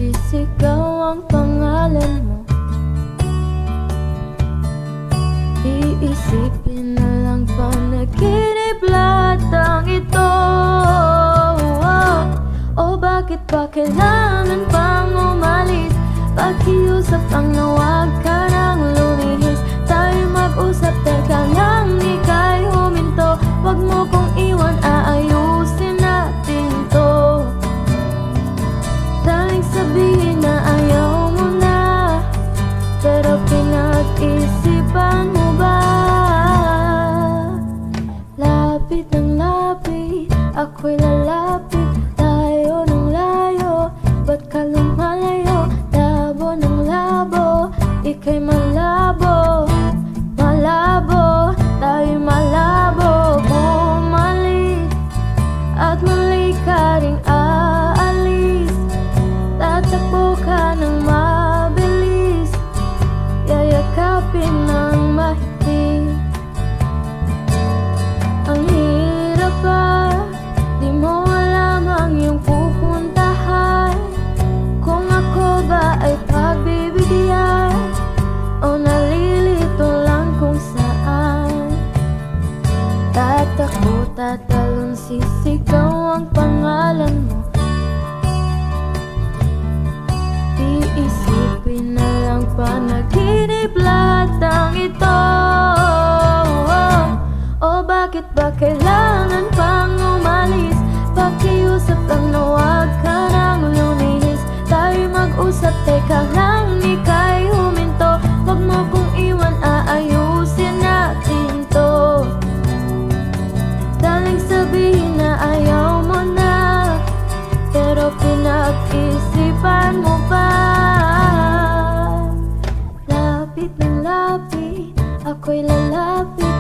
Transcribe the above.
sisigaw ang pangalan mo. Iisipin na lang panaginip latang ito. O bakit ba kailangan pang umalis? Pakiusap ang nawag ka nang lumihis. Tayo mag-usap, teka lang, ika'y huminto. Wag mo kong iwan, aayusin natin to. Daling sabihin na ayaw mo na, pero pinag-isipan mo ba? Lapit ng lapit, ako'y lalapit. Layo ng layo, ba't ka lumalayo? Labo ng labo, ika'y malabo. Malabo, tayo'y malabo. Bumalik at muli ka ring aalis. Tatakbo ka ng mabilis, yayakapin ng mahigpit. Ang hirap ba? Di mo alam ang iyong pupuntahan. Kung ako ba ay pagbibigyan o nalilito lang kung saan. Tatakbo, tatalon, sisigaw ang pangalan mo. Iisipin na lang panaginip latang ito. O bakit ba kailangan pang umalis? Pakiusap lang na wag ka nang lumihis. Tayo mag-usap, teka lang, ika'y huminto. Wag mo kong iwan, aayusin natin to. Daling sabihin na ayaw mo na, pero pinag-isipan mo ba? Lapit ng lapit, ako'y lalapit.